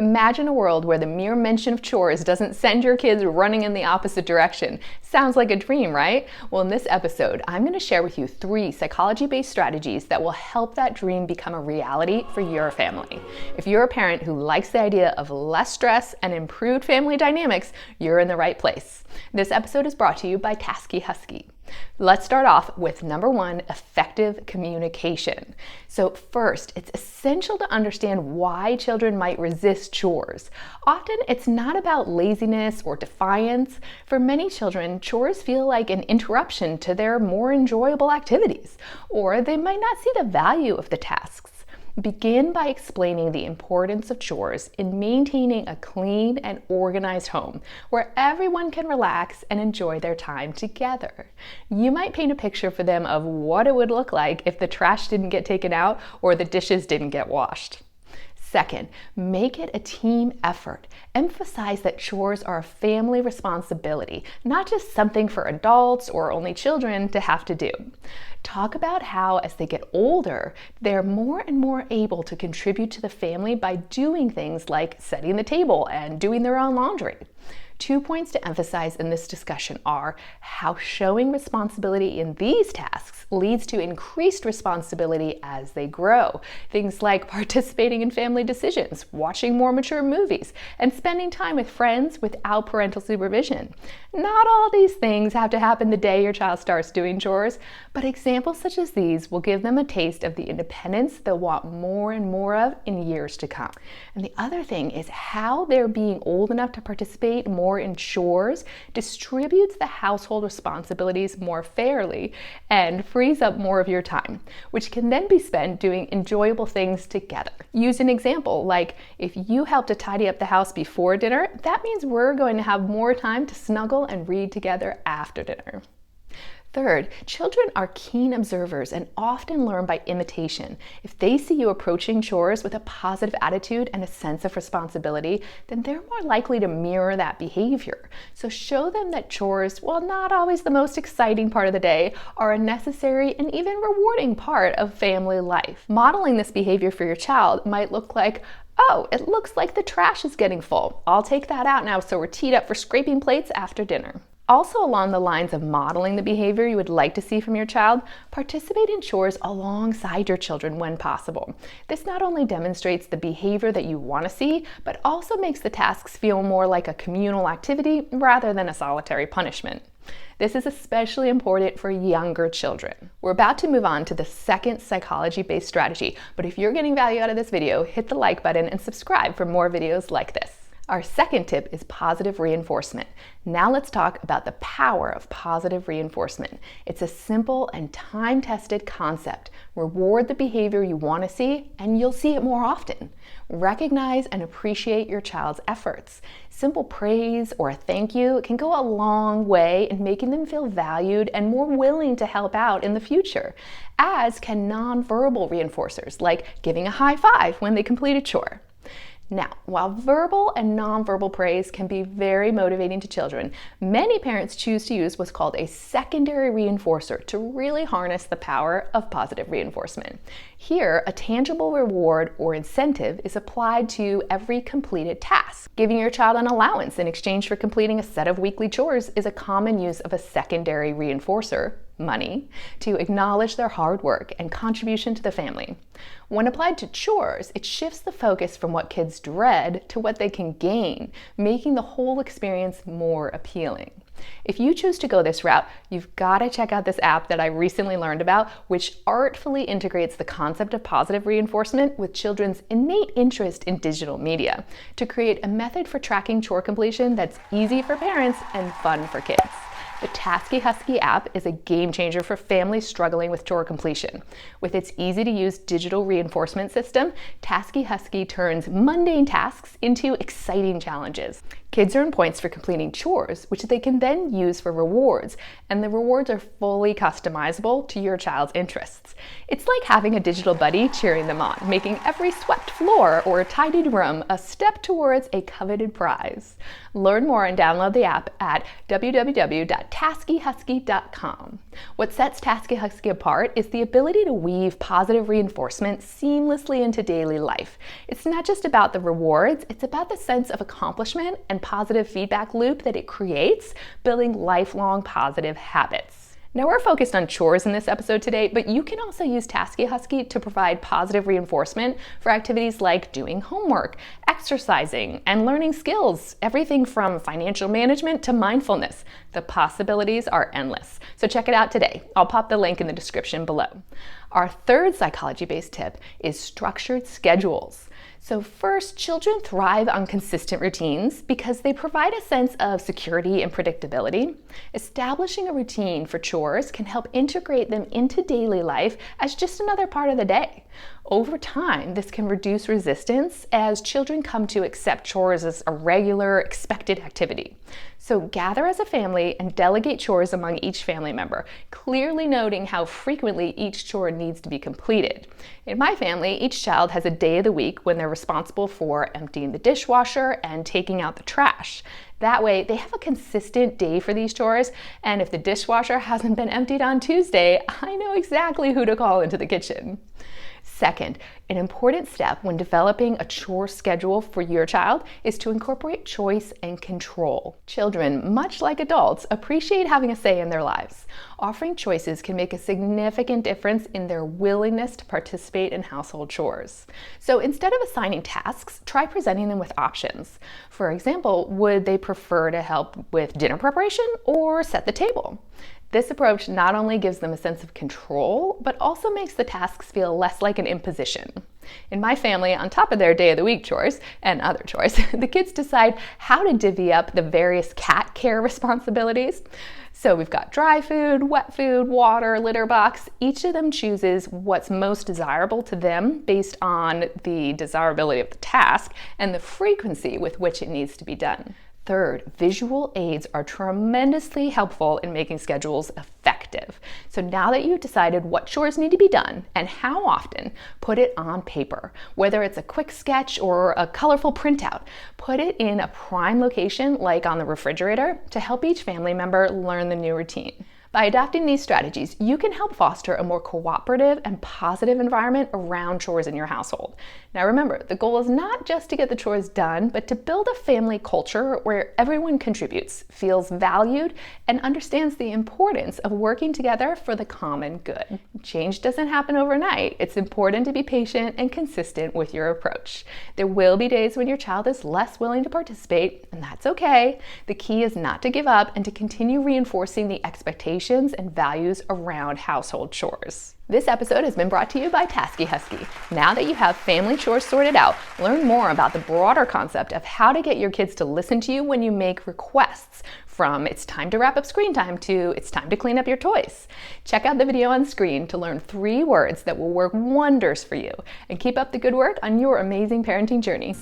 Imagine a world where the mere mention of chores doesn't send your kids running in the opposite direction. Sounds like a dream, right? Well, in this episode, I'm going to share with you 3 psychology-based strategies that will help that dream become a reality for your family. If you're a parent who likes the idea of less stress and improved family dynamics, you're in the right place. This episode is brought to you by TaskieHusky. Let's start off with number 1, effective communication. So first, it's essential to understand why children might resist chores. Often, it's not about laziness or defiance. For many children, chores feel like an interruption to their more enjoyable activities, or they might not see the value of the tasks. Begin by explaining the importance of chores in maintaining a clean and organized home where everyone can relax and enjoy their time together. You might paint a picture for them of what it would look like if the trash didn't get taken out or the dishes didn't get washed. Second, make it a team effort. Emphasize that chores are a family responsibility, not just something for adults or only children to have to do. Talk about how, as they get older, they're more and more able to contribute to the family by doing things like setting the table and doing their own laundry. 2 points to emphasize in this discussion are how showing responsibility in these tasks leads to increased responsibility as they grow. Things like participating in family decisions, watching more mature movies, and spending time with friends without parental supervision. Not all these things have to happen the day your child starts doing chores, but examples such as these will give them a taste of the independence they'll want more and more of in years to come. And the other thing is how they're being old enough to participate more in chores distributes the household responsibilities more fairly and frees up more of your time, which can then be spent doing enjoyable things together. Use an example like, if you help to tidy up the house before dinner, that means we're going to have more time to snuggle and read together after dinner. Third, children are keen observers and often learn by imitation. If they see you approaching chores with a positive attitude and a sense of responsibility, then they're more likely to mirror that behavior. So show them that chores, while not always the most exciting part of the day, are a necessary and even rewarding part of family life. Modeling this behavior for your child might look like, "Oh, it looks like the trash is getting full. I'll take that out now so we're teed up for scraping plates after dinner." Also, along the lines of modeling the behavior you would like to see from your child, participate in chores alongside your children when possible. This not only demonstrates the behavior that you want to see, but also makes the tasks feel more like a communal activity rather than a solitary punishment. This is especially important for younger children. We're about to move on to the second psychology-based strategy, but if you're getting value out of this video, hit the like button and subscribe for more videos like this. Our second tip is positive reinforcement. Now let's talk about the power of positive reinforcement. It's a simple and time-tested concept. Reward the behavior you want to see, and you'll see it more often. Recognize and appreciate your child's efforts. Simple praise or a thank you can go a long way in making them feel valued and more willing to help out in the future, as can nonverbal reinforcers like giving a high five when they complete a chore. Now, while verbal and nonverbal praise can be very motivating to children, many parents choose to use what's called a secondary reinforcer to really harness the power of positive reinforcement. Here, a tangible reward or incentive is applied to every completed task. Giving your child an allowance in exchange for completing a set of weekly chores is a common use of a secondary reinforcer, money, to acknowledge their hard work and contribution to the family. When applied to chores, it shifts the focus from what kids dread to what they can gain, making the whole experience more appealing. If you choose to go this route, you've got to check out this app that I recently learned about, which artfully integrates the concept of positive reinforcement with children's innate interest in digital media to create a method for tracking chore completion that's easy for parents and fun for kids. The TaskieHusky app is a game changer for families struggling with chore completion. With its easy-to-use digital reinforcement system, TaskieHusky turns mundane tasks into exciting challenges. Kids earn points for completing chores, which they can then use for rewards, and the rewards are fully customizable to your child's interests. It's like having a digital buddy cheering them on, making every swept floor or tidied room a step towards a coveted prize. Learn more and download the app at www.taskieHusky.com. at TaskieHusky.com. What sets TaskieHusky apart is the ability to weave positive reinforcement seamlessly into daily life. It's not just about the rewards, it's about the sense of accomplishment and positive feedback loop that it creates, building lifelong positive habits. Now we're focused on chores in this episode today, but you can also use TaskieHusky to provide positive reinforcement for activities like doing homework, exercising, and learning skills, everything from financial management to mindfulness. The possibilities are endless. So check it out today. I'll pop the link in the description below. Our third psychology-based tip is structured schedules. So first, children thrive on consistent routines because they provide a sense of security and predictability. Establishing a routine for chores can help integrate them into daily life as just another part of the day. Over time, this can reduce resistance as children come to accept chores as a regular, expected activity. So gather as a family and delegate chores among each family member, clearly noting how frequently each chore needs to be completed. In my family, each child has a day of the week when they're responsible for emptying the dishwasher and taking out the trash. That way, they have a consistent day for these chores, and if the dishwasher hasn't been emptied on Tuesday, I know exactly who to call into the kitchen. Second, an important step when developing a chore schedule for your child is to incorporate choice and control. Children, much like adults, appreciate having a say in their lives. Offering choices can make a significant difference in their willingness to participate in household chores. So instead of assigning tasks, try presenting them with options. For example, would they prefer to help with dinner preparation or set the table? This approach not only gives them a sense of control, but also makes the tasks feel less like an imposition. In my family, on top of their day of the week chores and other chores, the kids decide how to divvy up the various cat care responsibilities. So we've got dry food, wet food, water, litter box. Each of them chooses what's most desirable to them based on the desirability of the task and the frequency with which it needs to be done. Third, visual aids are tremendously helpful in making schedules effective. So now that you've decided what chores need to be done and how often, put it on paper. Whether it's a quick sketch or a colorful printout, put it in a prime location like on the refrigerator to help each family member learn the new routine. By adopting these strategies, you can help foster a more cooperative and positive environment around chores in your household. Now remember, the goal is not just to get the chores done, but to build a family culture where everyone contributes, feels valued, and understands the importance of working together for the common good. Change doesn't happen overnight. It's important to be patient and consistent with your approach. There will be days when your child is less willing to participate, and that's okay. The key is not to give up and to continue reinforcing the expectations and values around household chores. This episode has been brought to you by TaskieHusky. Now that you have family chores sorted out, learn more about the broader concept of how to get your kids to listen to you when you make requests, from it's time to wrap up screen time to it's time to clean up your toys. Check out the video on screen to learn 3 words that will work wonders for you, and keep up the good work on your amazing parenting journey.